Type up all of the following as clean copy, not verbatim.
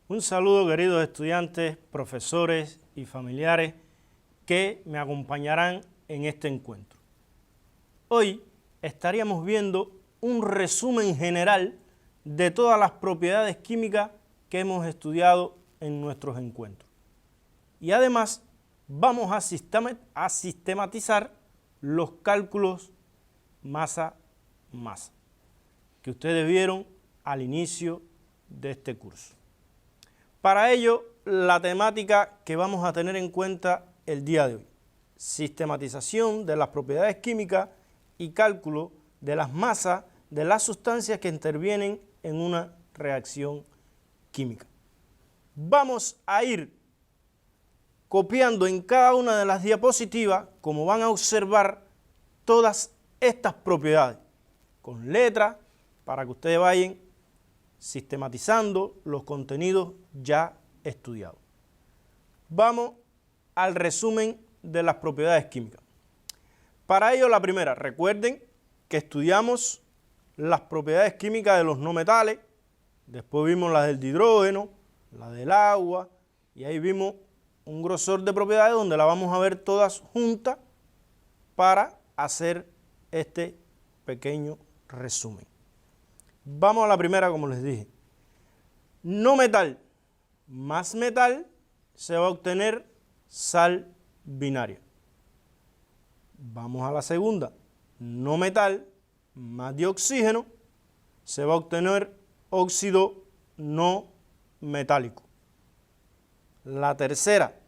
Un saludo, queridos estudiantes, profesores y familiares que me acompañarán en este encuentro. Hoy estaríamos viendo un resumen general de todas las propiedades químicas que hemos estudiado en nuestros encuentros. Y además vamos a sistematizar los cálculos masa-masa que ustedes vieron al inicio de este curso. Para ello, la temática que vamos a tener en cuenta el día de hoy: sistematización de las propiedades químicas y cálculo de las masas de las sustancias que intervienen en una reacción química. Vamos a ir copiando en cada una de las diapositivas, como van a observar, todas estas propiedades con letras para que ustedes vayan sistematizando los contenidos ya estudiados. Vamos al resumen de las propiedades químicas. Para ello, la primera, recuerden que estudiamos las propiedades químicas de los no metales, después vimos las del hidrógeno, la del agua, y ahí vimos un grosor de propiedades donde las vamos a ver todas juntas para hacer este pequeño resumen. Vamos a la primera, como les dije. No metal más metal se va a obtener sal binaria. Vamos a la segunda. No metal más dioxígeno se va a obtener óxido no metálico. La tercera.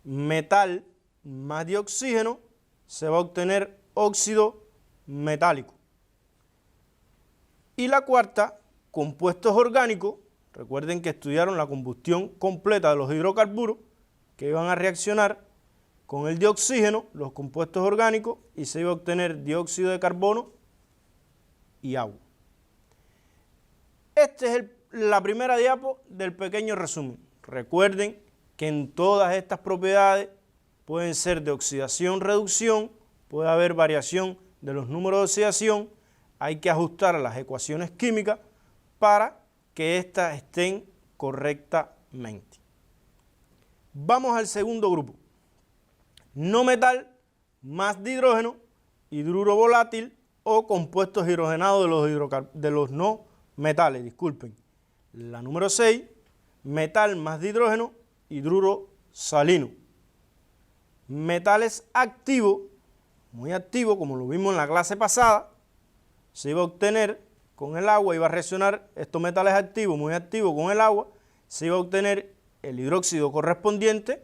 Metal más dioxígeno se va a obtener óxido metálico. Y la cuarta, compuestos orgánicos. Recuerden que estudiaron la combustión completa de los hidrocarburos que iban a reaccionar con el dioxígeno, los compuestos orgánicos, y se iba a obtener dióxido de carbono y agua. Esta es la primera diapo del pequeño resumen. Recuerden que en todas estas propiedades pueden ser de oxidación, reducción, puede haber variación de los números de oxidación, hay que ajustar a las ecuaciones químicas para que éstas estén correctamente. Vamos al segundo grupo. No metal más dihidrógeno, hidruro volátil o compuestos hidrogenados de los no metales, disculpen. La número 6, metal más dihidrógeno, hidruro salino. Metales activos, muy activos, como lo vimos en la clase pasada, se iba a obtener con el agua, iba a reaccionar estos metales activos, muy activos con el agua, se iba a obtener el hidróxido correspondiente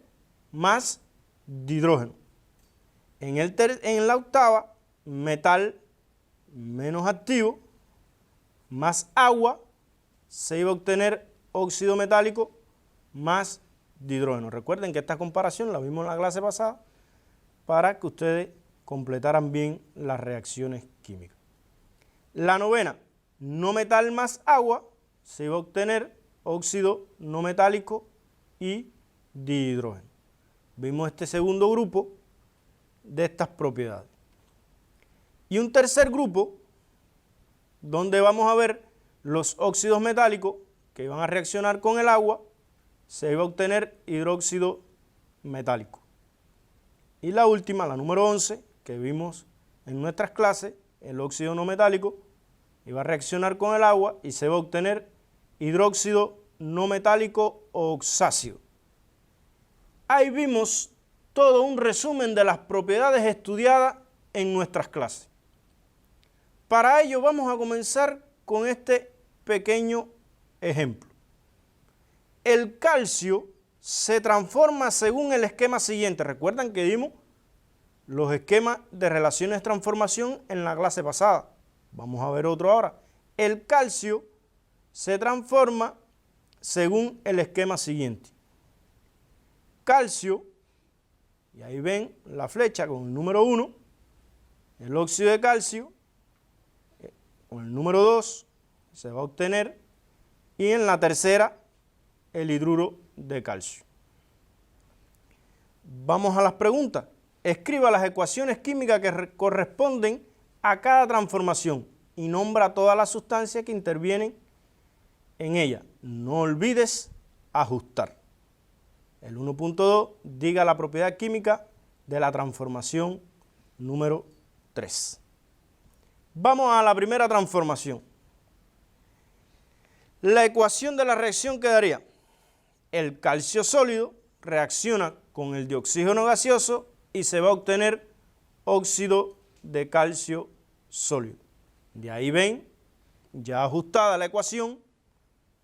más dihidrógeno. En la octava, metal menos activo más agua, se iba a obtener óxido metálico más dihidrógeno. Recuerden que esta comparación la vimos en la clase pasada para que ustedes completaran bien las reacciones químicas. La novena, no metal más agua, se iba a obtener óxido no metálico y dihidrógeno. Vimos este segundo grupo de estas propiedades. Y un tercer grupo, donde vamos a ver los óxidos metálicos que iban a reaccionar con el agua, se iba a obtener hidróxido metálico. Y la última, la número 11, que vimos en nuestras clases, el óxido no metálico, iba a reaccionar con el agua y se va a obtener hidróxido no metálico oxácido. Ahí vimos todo un resumen de las propiedades estudiadas en nuestras clases. Para ello vamos a comenzar con este pequeño ejemplo. El calcio se transforma según el esquema siguiente. Recuerdan que vimos los esquemas de relaciones de transformación en la clase pasada. Vamos a ver otro ahora. El calcio se transforma según el esquema siguiente. Calcio, y ahí ven la flecha con el número 1, el óxido de calcio, con el número 2 se va a obtener, y en la tercera el hidruro de calcio. Vamos a las preguntas. Escriba las ecuaciones químicas que corresponden a cada transformación y nombra todas las sustancias que intervienen en ella. No olvides ajustar. El 1.2 diga la propiedad química de la transformación número 3. Vamos a la primera transformación. La ecuación de la reacción quedaría: el calcio sólido reacciona con el dioxígeno gaseoso y se va a obtener óxido de calcio sólido. De ahí ven, ya ajustada la ecuación,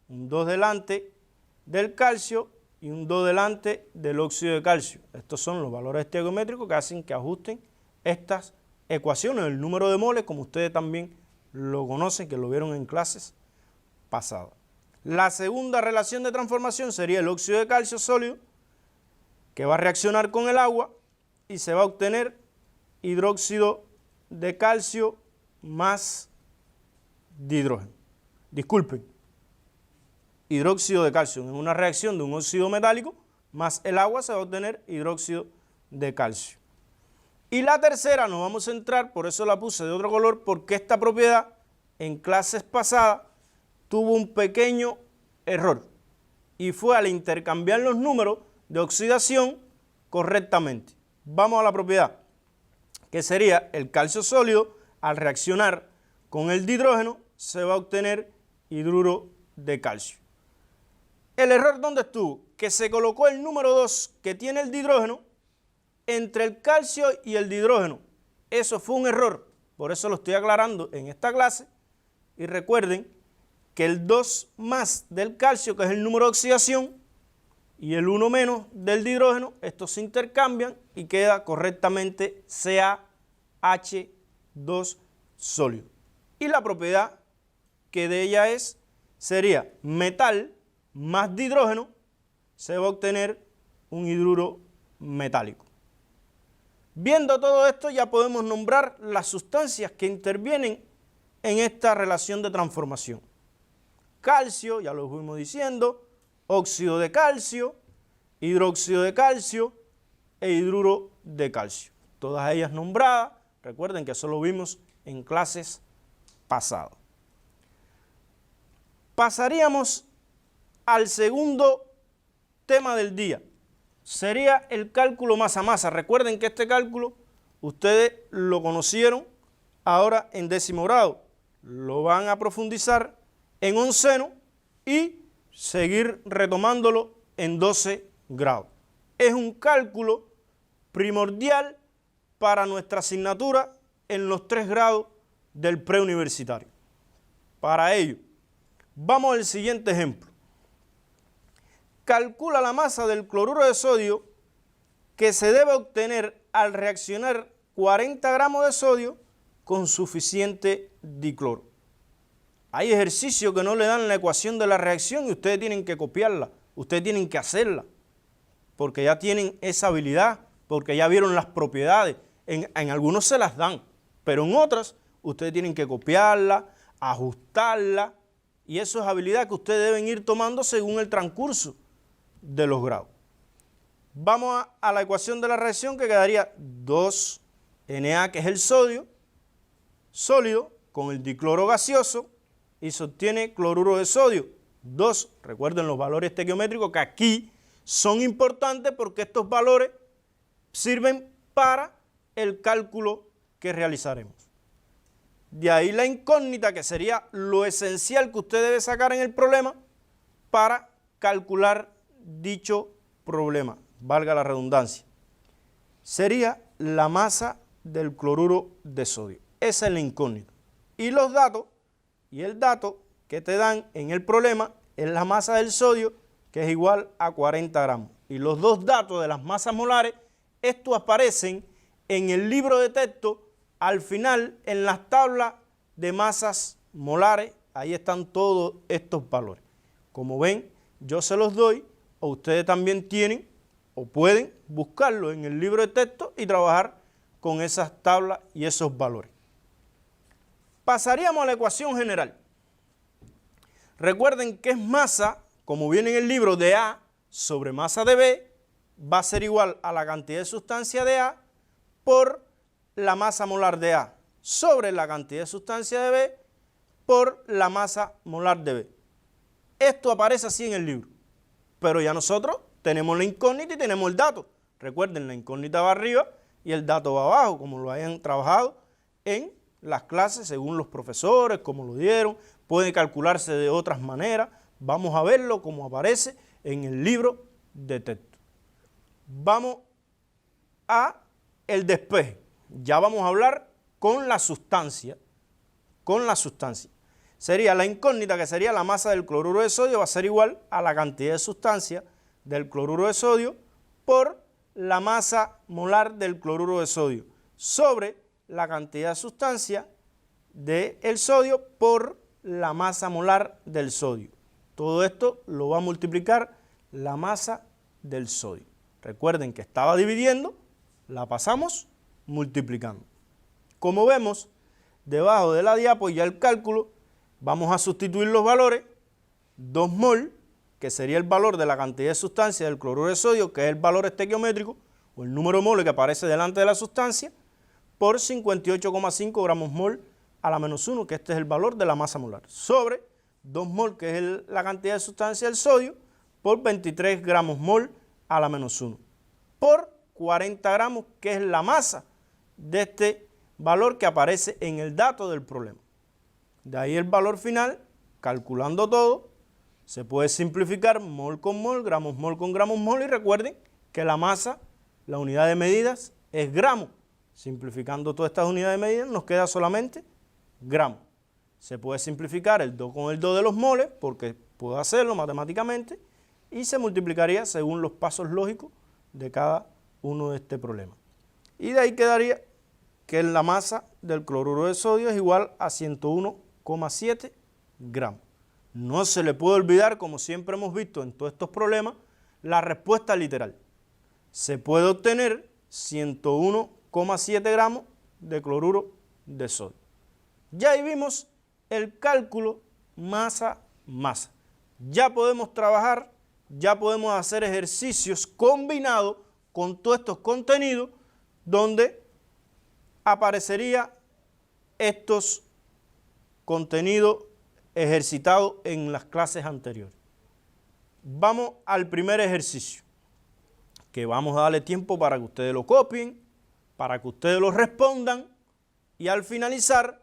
un 2 delante del calcio y un 2 delante del óxido de calcio. Estos son los valores estequiométricos que hacen que ajusten estas ecuaciones, el número de moles, como ustedes también lo conocen, que lo vieron en clases pasadas. La segunda relación de transformación sería el óxido de calcio sólido, que va a reaccionar con el agua y se va a obtener hidróxido de calcio más dihidrógeno. Disculpen, hidróxido de calcio. En una reacción de un óxido metálico más el agua se va a obtener hidróxido de calcio. Y la tercera nos vamos a centrar, por eso la puse de otro color, porque esta propiedad en clases pasadas tuvo un pequeño error y fue al intercambiar los números de oxidación correctamente. Vamos a la propiedad, que sería el calcio sólido, al reaccionar con el dihidrógeno, se va a obtener hidruro de calcio. ¿El error dónde estuvo? Que se colocó el número 2 que tiene el dihidrógeno entre el calcio y el dihidrógeno. Eso fue un error, por eso lo estoy aclarando en esta clase. Y recuerden que el 2 más del calcio, que es el número de oxidación, y el 1 menos del dihidrógeno, estos se intercambian y queda correctamente CaH2 sólido. Y la propiedad que de ella sería metal más dihidrógeno, se va a obtener un hidruro metálico. Viendo todo esto, ya podemos nombrar las sustancias que intervienen en esta relación de transformación. Calcio, ya lo fuimos diciendo, óxido de calcio, hidróxido de calcio e hidruro de calcio. Todas ellas nombradas, recuerden que eso lo vimos en clases pasadas. Pasaríamos al segundo tema del día. Sería el cálculo masa a masa. Recuerden que este cálculo ustedes lo conocieron ahora en 10º grado. Lo van a profundizar en 11º y seguir retomándolo en 12 grados. Es un cálculo primordial para nuestra asignatura en los 3 grados del preuniversitario. Para ello, vamos al siguiente ejemplo. Calcula la masa del cloruro de sodio que se debe obtener al reaccionar 40 gramos de sodio con suficiente dicloro. Hay ejercicios que no le dan la ecuación de la reacción y ustedes tienen que copiarla, ustedes tienen que hacerla, porque ya tienen esa habilidad, porque ya vieron las propiedades. En algunos se las dan, pero en otras ustedes tienen que copiarla, ajustarla, y eso es habilidad que ustedes deben ir tomando según el transcurso de los grados. Vamos a la ecuación de la reacción, que quedaría 2Na, que es el sodio sólido, con el dicloro gaseoso, y se obtiene cloruro de sodio 2. Recuerden los valores estequiométricos que aquí son importantes porque estos valores sirven para el cálculo que realizaremos. De ahí la incógnita, que sería lo esencial que usted debe sacar en el problema para calcular dicho problema, valga la redundancia. Sería la masa del cloruro de sodio. Esa es la incógnita. Y los datos, y el dato que te dan en el problema es la masa del sodio, que es igual a 40 gramos. Y los dos datos de las masas molares, estos aparecen en el libro de texto al final en las tablas de masas molares. Ahí están todos estos valores. Como ven, yo se los doy, o ustedes también tienen o pueden buscarlo en el libro de texto y trabajar con esas tablas y esos valores. Pasaríamos a la ecuación general. Recuerden que es masa, como viene en el libro, de A sobre masa de B, va a ser igual a la cantidad de sustancia de A por la masa molar de A sobre la cantidad de sustancia de B por la masa molar de B. Esto aparece así en el libro. pero ya nosotros tenemos la incógnita y tenemos el dato. Recuerden, la incógnita va arriba y el dato va abajo, como lo hayan trabajado en las clases, según los profesores, como lo dieron. Puede calcularse de otras maneras. Vamos a verlo como aparece en el libro de texto. Vamos a el despeje. Ya vamos a hablar con la sustancia. Sería la incógnita, que sería la masa del cloruro de sodio, va a ser igual a la cantidad de sustancia del cloruro de sodio por la masa molar del cloruro de sodio sobre la cantidad de sustancia del sodio por la masa molar del sodio. Todo esto lo va a multiplicar la masa del sodio. Recuerden que estaba dividiendo, la pasamos multiplicando. Como vemos, debajo de la diapo ya el cálculo, vamos a sustituir los valores, 2 mol, que sería el valor de la cantidad de sustancia del cloruro de sodio, que es el valor estequiométrico, o el número mol que aparece delante de la sustancia, por 58,5 gramos mol a la menos 1, que este es el valor de la masa molar, sobre 2 mol, que es la cantidad de sustancia del sodio, por 23 gramos mol a la menos 1, por 40 gramos, que es la masa de este valor que aparece en el dato del problema. De ahí el valor final, calculando todo, se puede simplificar mol con gramos mol, y recuerden que la masa, la unidad de medidas es gramo. Simplificando todas estas unidades de medida nos queda solamente gramo. Se puede simplificar el 2 con el 2 de los moles, porque puedo hacerlo matemáticamente, y se multiplicaría según los pasos lógicos de cada uno de este problema. Y de ahí quedaría que la masa del cloruro de sodio es igual a 101,7 gramos. No se le puede olvidar, como siempre hemos visto en todos estos problemas, la respuesta literal. Se puede obtener 101,7 gramos de cloruro de sodio. Ya ahí vimos el cálculo masa-masa. Ya podemos trabajar, ya podemos hacer ejercicios combinados con todos estos contenidos donde aparecería estos contenidos ejercitados en las clases anteriores. Vamos al primer ejercicio, que vamos a darle tiempo para que ustedes lo copien, para que ustedes lo respondan, y al finalizar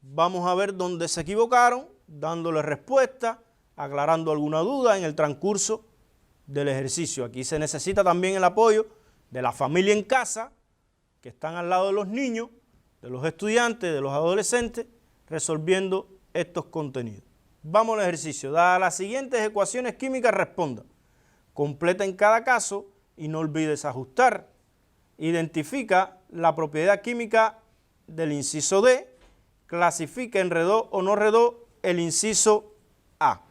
vamos a ver dónde se equivocaron, dándole respuesta, aclarando alguna duda en el transcurso del ejercicio. Aquí se necesita también el apoyo de la familia en casa, que están al lado de los niños, de los estudiantes, de los adolescentes, resolviendo estos contenidos. Vamos al ejercicio. Dadas las siguientes ecuaciones químicas, responda. Completa en cada caso y no olvides ajustar. Identifica la propiedad química del inciso D. Clasifica en redox o no redox el inciso A.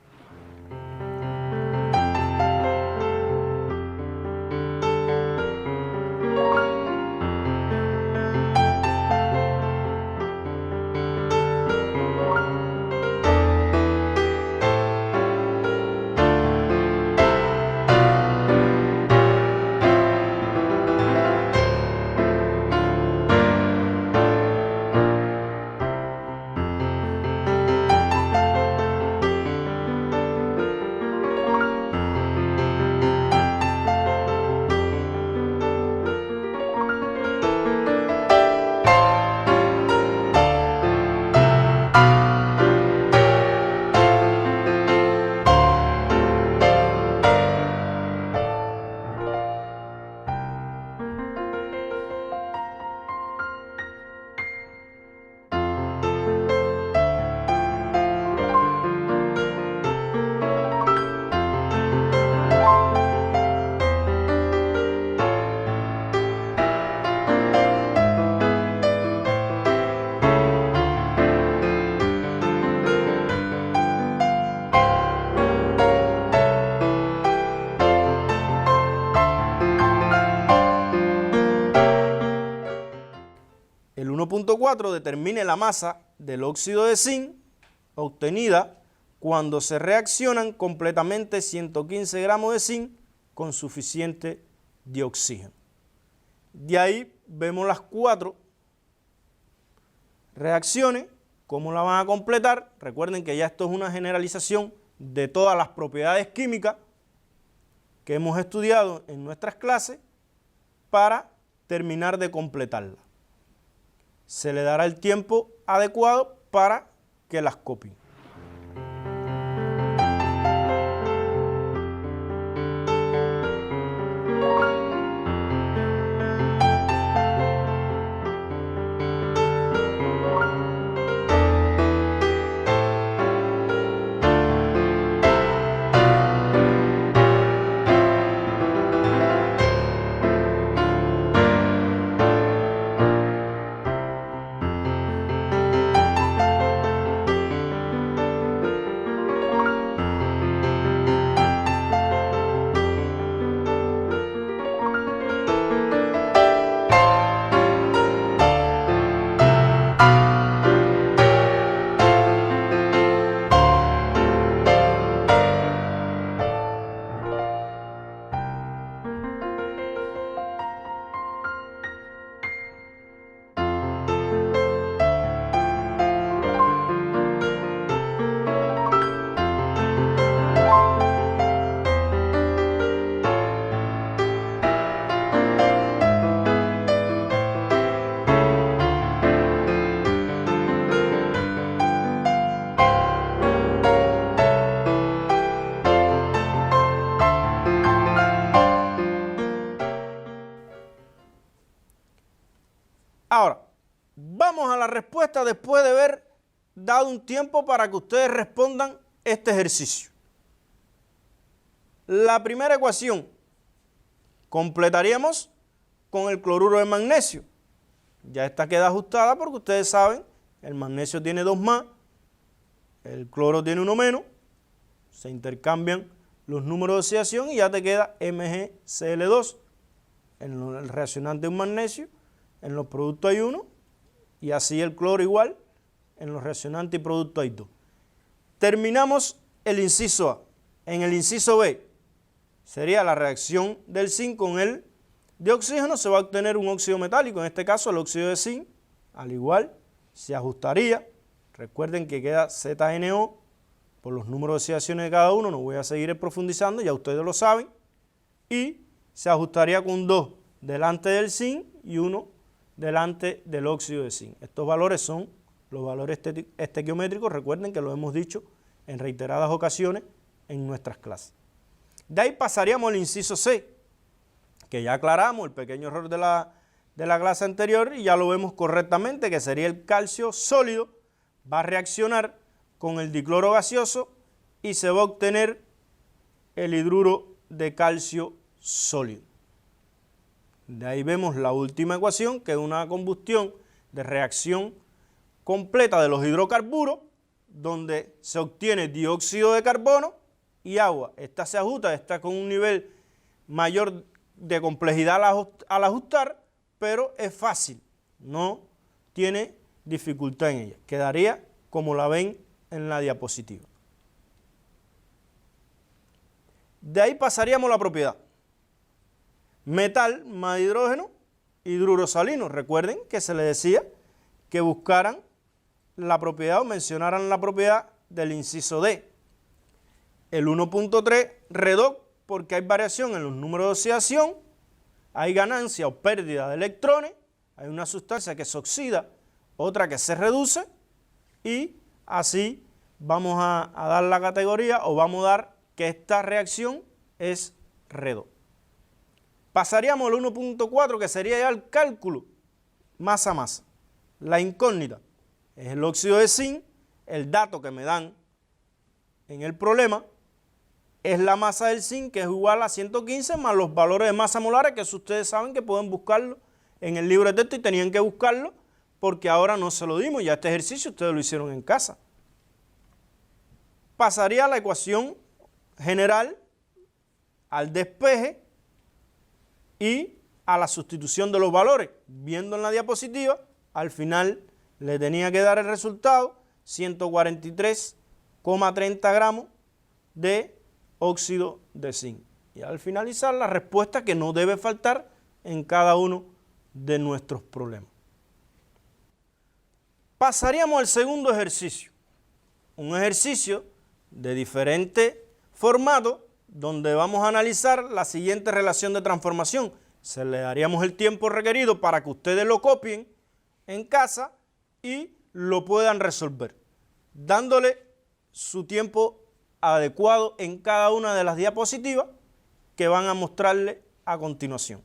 El 1.4 determine la masa del óxido de zinc obtenida cuando se reaccionan completamente 115 gramos de zinc con suficiente de oxígeno. De ahí vemos las 4 reacciones, cómo la van a completar. Recuerden que ya esto es una generalización de todas las propiedades químicas que hemos estudiado en nuestras clases para terminar de completarla. Se le dará el tiempo adecuado para que las copien. Ahora, vamos a la respuesta después de haber dado un tiempo para que ustedes respondan este ejercicio. La primera ecuación completaríamos con el cloruro de magnesio. Ya esta queda ajustada porque ustedes saben, el magnesio tiene 2 más, el cloro tiene 1 menos, se intercambian los números de oxidación y ya te queda MgCl2 en el reaccionante de un magnesio. En los productos hay 1 y así el cloro igual, en los reaccionantes y productos hay 2. Terminamos el inciso A. En el inciso B sería la reacción del zinc con el de oxígeno, se va a obtener un óxido metálico, en este caso el óxido de zinc, al igual se ajustaría, recuerden que queda ZNO por los números de oxidaciones de cada uno, no voy a seguir profundizando, ya ustedes lo saben, y se ajustaría con 2 delante del zinc y 1 delante del óxido de zinc. Estos valores son los valores estequiométricos, recuerden que lo hemos dicho en reiteradas ocasiones en nuestras clases. De ahí pasaríamos al inciso C, que ya aclaramos el pequeño error de la clase anterior y ya lo vemos correctamente, que sería el calcio sólido, va a reaccionar con el dicloro gaseoso y se va a obtener el hidruro de calcio sólido. De ahí vemos la última ecuación, que es una combustión de reacción completa de los hidrocarburos, donde se obtiene dióxido de carbono y agua. Esta se ajusta, está con un nivel mayor de complejidad al ajustar, pero es fácil, no tiene dificultad en ella. Quedaría como la ven en la diapositiva. De ahí pasaríamos a la propiedad. Metal más hidrógeno, hidruro salino. Recuerden que se les decía que buscaran la propiedad o mencionaran la propiedad del inciso D. El 1.3 redox, porque hay variación en los números de oxidación, hay ganancia o pérdida de electrones, hay una sustancia que se oxida, otra que se reduce, y así vamos a dar la categoría o vamos a dar que esta reacción es redox. Pasaríamos al 1.4, que sería ya el cálculo masa a masa. La incógnita es el óxido de zinc, el dato que me dan en el problema es la masa del zinc, que es igual a 115 más los valores de masa molares, que eso ustedes saben que pueden buscarlo en el libro de texto y tenían que buscarlo porque ahora no se lo dimos, ya este ejercicio ustedes lo hicieron en casa. Pasaría a la ecuación general, al despeje y a la sustitución de los valores. Viendo en la diapositiva, al final le tenía que dar el resultado, 143,30 gramos de óxido de zinc. Y al finalizar la respuesta que no debe faltar en cada uno de nuestros problemas. Pasaríamos al segundo ejercicio. Un ejercicio de diferente formato, donde vamos a analizar la siguiente relación de transformación. Se le daríamos el tiempo requerido para que ustedes lo copien en casa y lo puedan resolver, dándole su tiempo adecuado en cada una de las diapositivas que van a mostrarle a continuación.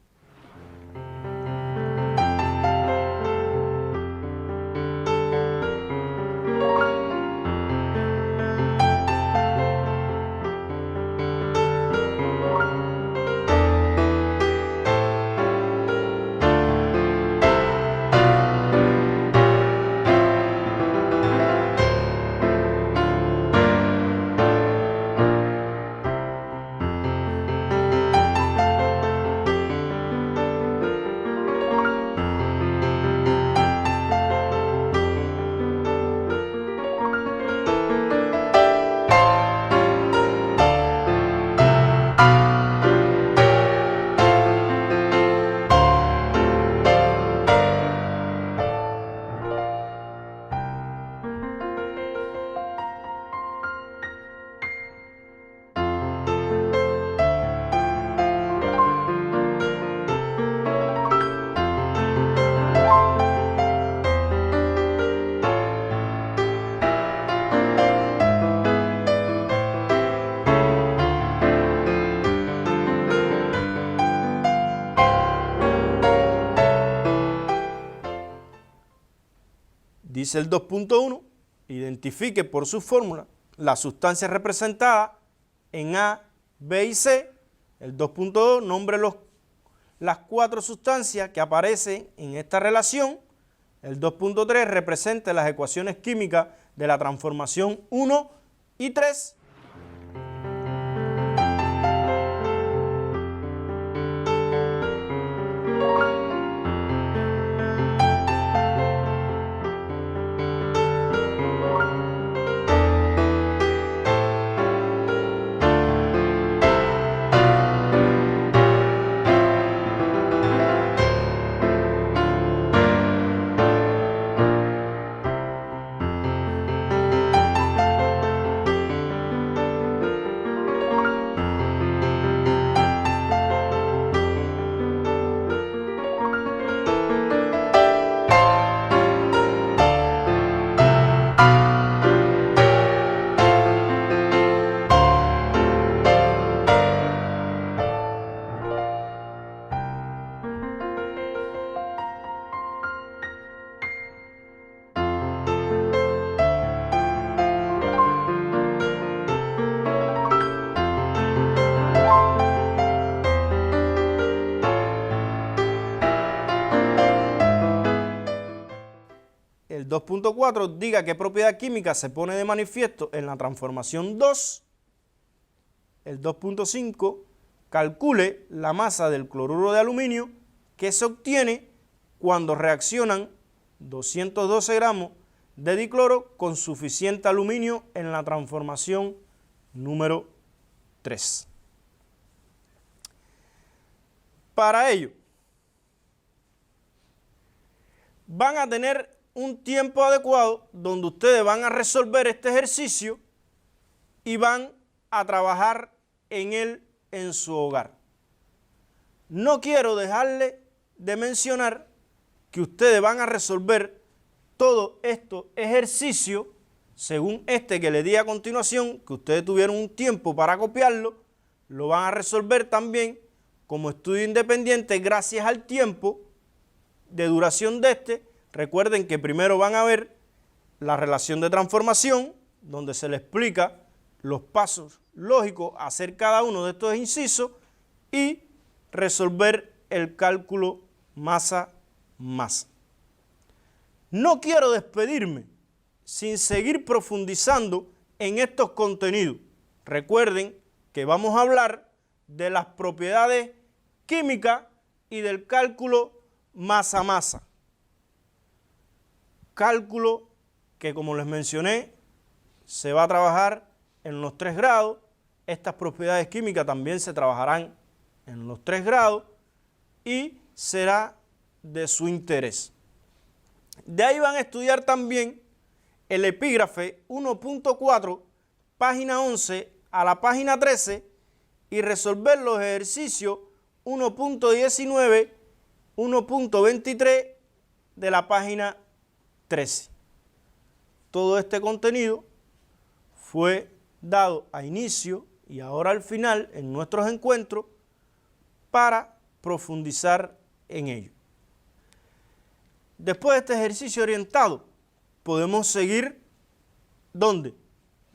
Dice el 2.1, identifique por su fórmula las sustancias representadas en A, B y C. El 2.2, nombre las 4 sustancias que aparecen en esta relación. El 2.3, represente las ecuaciones químicas de la transformación 1 y 3. El 2.4 diga qué propiedad química se pone de manifiesto en la transformación 2. El 2.5 calcule la masa del cloruro de aluminio que se obtiene cuando reaccionan 212 gramos de dicloro con suficiente aluminio en la transformación número 3. Para ello, van a tener un tiempo adecuado donde ustedes van a resolver este ejercicio y van a trabajar en él en su hogar. No quiero dejarle de mencionar que ustedes van a resolver todos estos ejercicios según este que les di a continuación, que ustedes tuvieron un tiempo para copiarlo, lo van a resolver también como estudio independiente gracias al tiempo de duración de este. Recuerden que primero van a ver la relación de transformación, donde se les explica los pasos lógicos a hacer cada uno de estos incisos y resolver el cálculo masa-masa. No quiero despedirme sin seguir profundizando en estos contenidos. Recuerden que vamos a hablar de las propiedades químicas y del cálculo masa-masa. Cálculo que, como les mencioné, se va a trabajar en los 3 grados. Estas propiedades químicas también se trabajarán en los 3 grados y será de su interés. De ahí van a estudiar también el epígrafe 1.4, página 11 a la página 13, y resolver los ejercicios 1.19, 1.23 de la página 13. Todo este contenido fue dado a inicio y ahora al final en nuestros encuentros para profundizar en ello. Después de este ejercicio orientado, podemos seguir ¿dónde?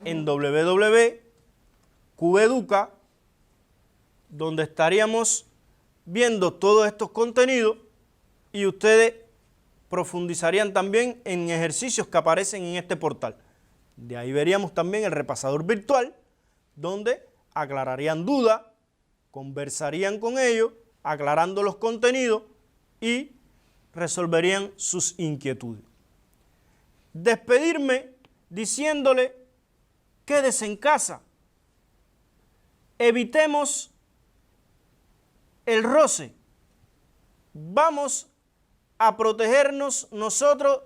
En www.cubeduca, donde estaríamos viendo todos estos contenidos y ustedes profundizarían también en ejercicios que aparecen en este portal. De ahí veríamos también el repasador virtual, donde aclararían dudas, conversarían con ellos, aclarando los contenidos y resolverían sus inquietudes. Despedirme diciéndole, quédese en casa, evitemos el roce, vamos a protegernos nosotros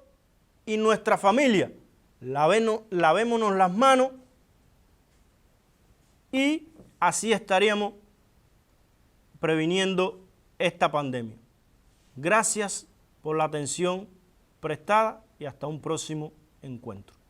y nuestra familia, lavémonos las manos y así estaríamos previniendo esta pandemia. Gracias por la atención prestada y hasta un próximo encuentro.